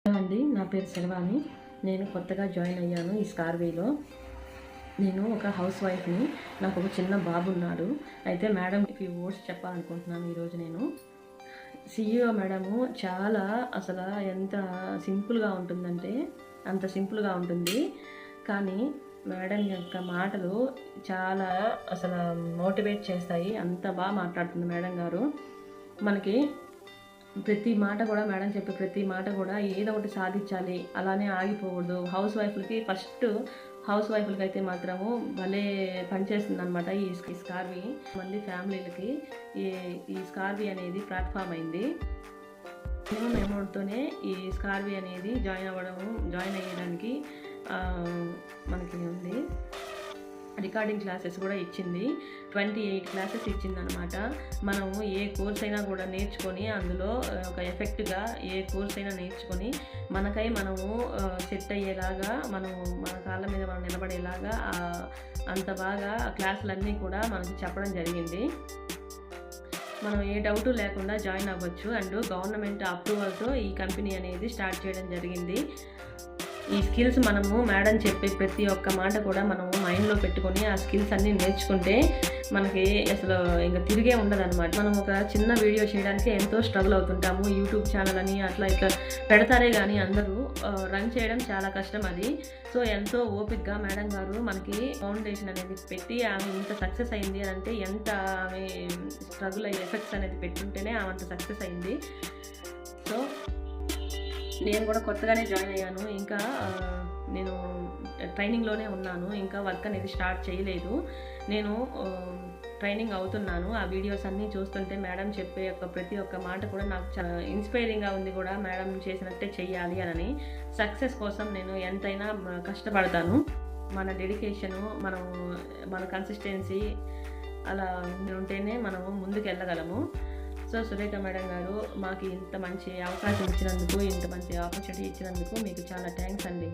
Hello అండి, నా పేరు శర్వాణి. నేను కొత్తగా జాయిన్ అయ్యాను ఈ స్కార్వీలో. నేను ఒక హౌస్ వైఫ్ని. నాకు ఒక చిన్న బాబు ఉన్నాడు. అయితే మేడం ఫ్యూ వర్డ్స్ చెప్పాలనుకుంటున్నాను ఈరోజు. నేను CEO మేడము చాలా అసలు ఎంత సింపుల్గా ఉంటుందంటే అంత సింపుల్గా ఉంటుంది. కానీ మేడం యొక్క మాటలు చాలా అసలు మోటివేట్ చేస్తాయి. అంత బాగా మాట్లాడుతుంది మేడం గారు. మనకి ప్రతి మాట కూడా మేడం చెప్పే ప్రతి మాట కూడా ఏదో ఒకటి సాధించాలి, అలానే ఆగిపోకూడదు. హౌస్ వైఫ్లకి అయితే మాత్రము భలే పనిచేస్తుంది అనమాట ఈ స్కార్వీ. మంది ఫ్యామిలీలకి ఈ స్కార్వీ అనేది ప్లాట్ఫామ్ అయింది. మినిమం అమౌంట్తోనే ఈ స్కార్వీ అనేది జాయిన్ అయ్యడానికి మనకి ఉంది. రికార్డింగ్ క్లాసెస్ కూడా ఇచ్చింది. 28 క్లాసెస్ ఇచ్చిందనమాట. మనము ఏ కోర్స్ అయినా కూడా నేర్చుకొని అందులో ఒక ఎఫెక్ట్గా ఏ కోర్స్ అయినా నేర్చుకొని మనము సెట్ అయ్యేలాగా మన కాళ్ళ మీద మనం నిలబడేలాగా అంత బాగా క్లాసులన్నీ కూడా మనకి చెప్పడం జరిగింది. మనం ఏ డౌటు లేకుండా జాయిన్ అవ్వచ్చు. అండ్ గవర్నమెంట్ అప్రూవల్తో ఈ కంపెనీ అనేది స్టార్ట్ చేయడం జరిగింది. ఈ స్కిల్స్ మనము మేడం చెప్పే ప్రతి ఒక్క మాట కూడా మనము మైండ్లో పెట్టుకొని ఆ స్కిల్స్ అన్నీ నేర్చుకుంటే మనకి అసలు ఇంకా తిరిగే ఉండదన్నమాట. మనం ఒక చిన్న వీడియో చేయడానికి ఎంతో స్ట్రగుల్ అవుతుంటాము. యూట్యూబ్ ఛానల్ అని అట్లా ఇట్లా పెడతారే కానీ అందరూ రన్ చేయడం చాలా కష్టం అది. సో ఎంతో ఓపిక్గా మేడం గారు మనకి ఫౌండేషన్ అనేది పెట్టి ఆమె ఇంత సక్సెస్ అయింది అని అంటే ఎంత ఆమె స్ట్రగుల్ అయ్యే ఎఫెక్ట్స్ అనేది పెట్టుంటేనే ఆమె అంత సక్సెస్ అయింది. సో నేను కూడా కొత్తగానే జాయిన్ అయ్యాను. ఇంకా నేను ట్రైనింగ్లోనే ఉన్నాను. ఇంకా వర్క్ అనేది స్టార్ట్ చేయలేదు. నేను ట్రైనింగ్ అవుతున్నాను. ఆ వీడియోస్ అన్నీ చూస్తుంటే మేడం చెప్పే ప్రతి ఒక్క మాట కూడా నాకు చాలా ఇన్స్పైరింగ్గా ఉంది కూడా. మేడం చేసినట్టే చెయ్యాలి అని సక్సెస్ కోసం నేను ఎంతైనా కష్టపడతాను. మన డెడికేషను, మన కన్సిస్టెన్సీ అలా ఉంటేనే మనము ముందుకు వెళ్ళగలము. సో సురేఖ మేడం గారు మాకు ఇంత మంచి అవకాశం ఇచ్చినందుకు, ఇంత మంచి ఆపర్చునిటీ ఇచ్చినందుకు మీకు చాలా థ్యాంక్స్ అండి.